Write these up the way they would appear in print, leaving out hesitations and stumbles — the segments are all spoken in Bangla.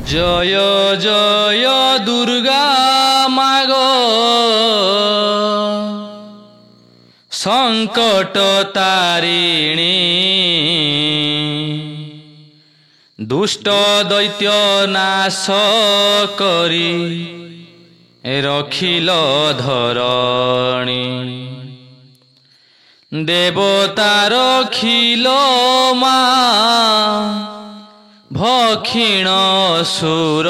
জয় জয় দুর্গা মাগো সংকট তারিণী দুষ্ট দৈত্য নাশ করি রখিল ধরণী দেবতা রখিল মা ভক্ষিণ সুর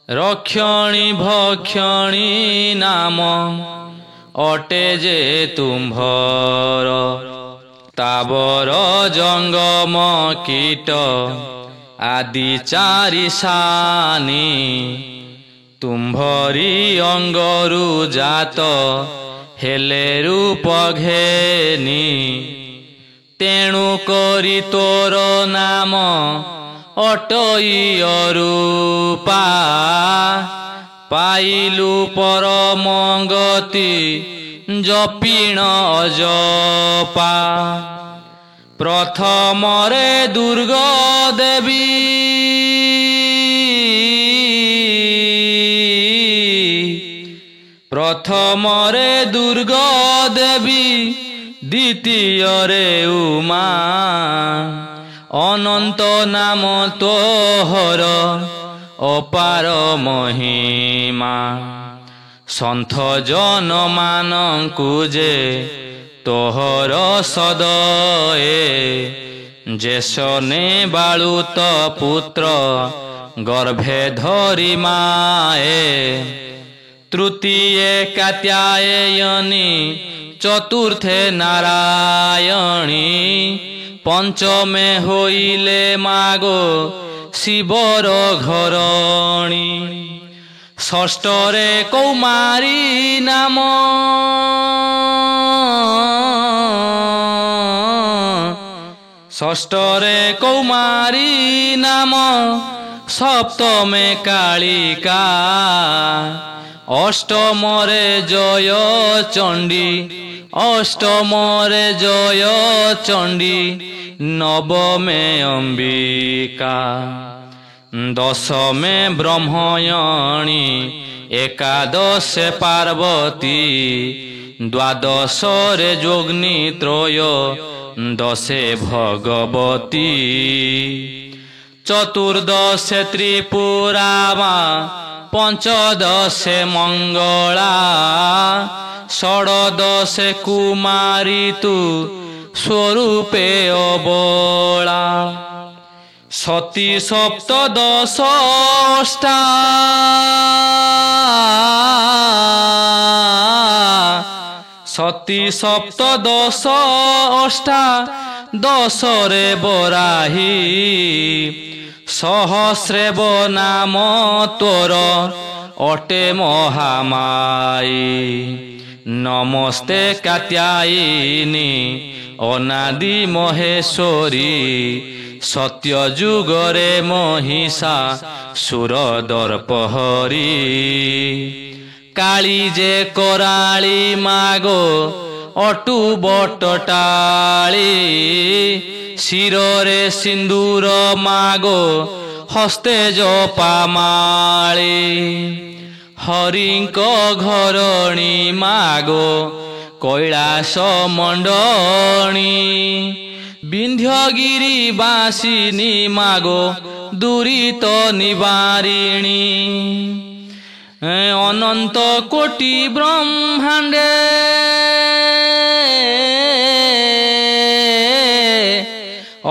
রক্ষণী ভক্ষণী নাম অটে যে তুম্ভর তাবর জঙ্গম কীট আদি চারি সানি তুম্ভরি অঙ্গরু জাত হেলে রূপ ঘেনি তেণু করি তোর নাম অটই অরূপা পাইলু পরম গতি জপিণ অজপা প্রথমরে দুর্গা দেবী প্রথমরে দুর্গা দেবী দ্বিতীয়রে উমা অনন্ত নাম তোহর অপার মহিমা সন্থ জন মানঙ্কু যে তোহর সদয়ে যেসনে বালুত পুত্র গর্ভে ধরি মায়ে তৃতীয়ে কাত্যায়নী চতুর্থে নারায়ণী পঞ্চমে হইলে মাগো শিবর ঘরণী ষষ্ঠরে কৌমারী নাম ষষ্ঠরে কৌমারী নাম সপ্তমে কালিকা অষ্টমরে জয় চণ্ডী অষ্টমরে জয় চণ্ডী নবমে অম্বিকা দশমে ব্রহ্ময়ণী একাদশে পার্বতী দ্বাদশরে যোগিনী ত্রয় দশে ভগবতী চতুর্দশে ত্রিপুরা মা পঞ্চদশে মঙ্গলা ষোড়দশে কুমারী তু স্বরূপে অবলা সতী সপ্তদশ অষ্টা সতী সপ্তদশ অষ্টা দশরে বরাহী সহস্রেব নাম তোর অটে মহামায়ী নমস্তে কাত্যায়িনী অনাদি মহেশ্বরী সত্য যুগরে মহিষা সুর দর্পহরি কালী যে কৰাళী মাগো অটু বটটাળી শিররে সিন্দুর মাগো হস্তে জপামাଳି হরিঙ্ক ঘরণী মাগো কৈলাস মণ্ডনী বিন্ধ্যগিরি বাসিনী মাগো দুরিত নিবারিণী অনন্ত কোটি ব্রহ্মাণ্ডে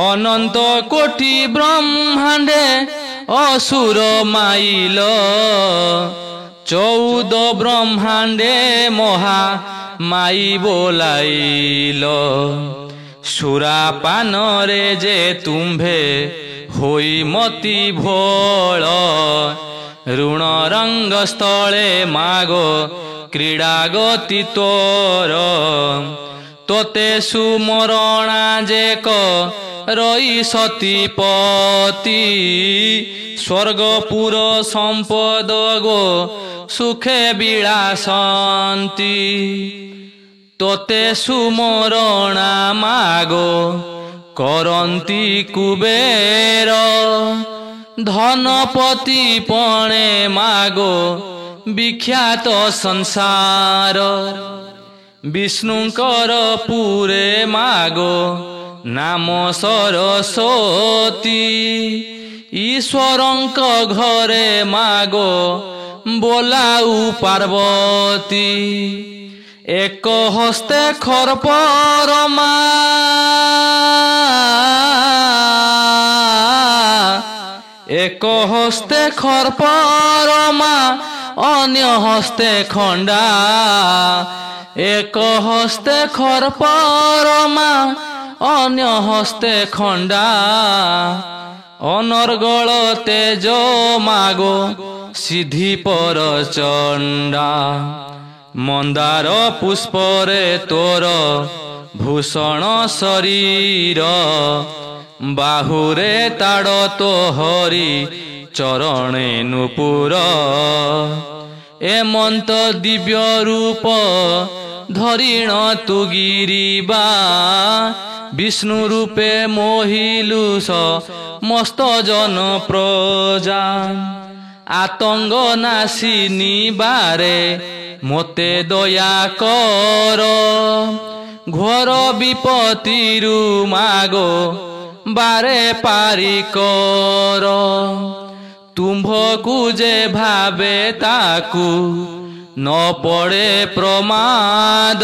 অনন্ত কোটি ব্রহ্মাণ্ডে অসুর মাইল 14 ব্রহ্মাণ্ডে মহা মাই বোলাইল সুরাপানরে যে তুম্ভে হই মতি ভোଳ ଋଣ ରଙ୍ଗ ସ୍ଥଳେ ମାଗୋ କ୍ରୀଡ଼ା ଗତି ତୋର ତୋତେ ସୁମରଣା ଯେ କ ରଇ ସତୀପତି ସ୍ୱର୍ଗପୁର ସମ୍ପଦ ଗୋ ସୁଖେ ବିଳାସନ୍ତି ତୋତେ ସୁମରଣା ମାଗୋ କରନ୍ତି କୁବେର ଧନପତି ପଣେ ମାଗୋ ବିଖ୍ୟାତ ସଂସାର ବିଷ୍ଣୁଙ୍କର ପୁରେ ମାଗୋ ନାମ ସରସ୍ୱତୀ ଈଶ୍ୱରଙ୍କ ଘରେ ମାଗୋ ବୋଲାଉ ପାର୍ବତୀ ଏକ ହସ୍ତେ ଖର୍ପରମା ଏକ ହସ୍ତେ ଖର୍ପରମା ଅନ୍ୟ ହସ୍ତେ ଖଣ୍ଡା ଏକ ହସ୍ତେ ଖର୍ପରମା ଅନ୍ୟ ହସ୍ତେ ଖଣ୍ଡା ଅନର୍ଗଳ ତେଜ ମାଗୋ ସିଦ୍ଧି ପର ଚଣ୍ଡା ମନ୍ଦାର ପୁଷ୍ପରେ ତୋର ଭୂଷଣ ଶରୀର ବାହୁରେ ତାଡ଼ ତୋ ହରି ଚରଣେ ନୂପୁର ଏମନ୍ତ ଦିବ୍ୟ ରୂପ ଧରିଣ ତୁ ଗିରିବା ବିଷ୍ଣୁ ରୂପେ ମୋହିଲୁ ମସ୍ତ ଜନ ପ୍ରଜା ଆତଙ୍ଗ ନାଶିନୀ ବାରେ ମୋତେ ଦୟା କର ଘୋର ବିପତ୍ତିରୁ ମାଗୋ ବାରେ ପାରି କର ତୁମ୍ଭକୁ ଯେ ଭାବେ ତାକୁ ନ ପଡ଼େ ପ୍ରମାଦ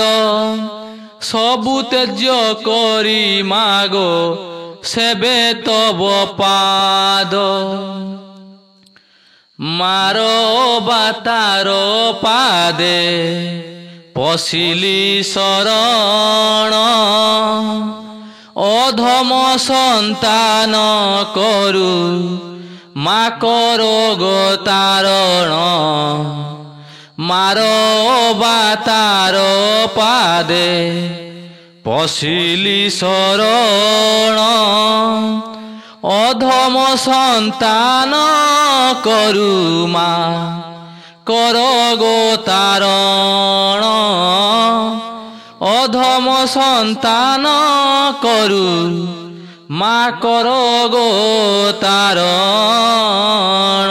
ସବୁ ତ୍ୟଜ୍ୟ କରି ମାଗୋ ସେବେ ତବ ପାଦ ମାର ବାତାର ପାଦେ ପଶିଲି ଶରଣ ଅଧମ ସନ୍ତାନ କରୁ ମା କର ଗୋତାରଣ ମାର ବାତାର ପାଦେ ପଶିଲି ଶରଣ অধম সন্তান করু মা কর গো তারণ অধম সন্তান করু মা কর গো তারণ।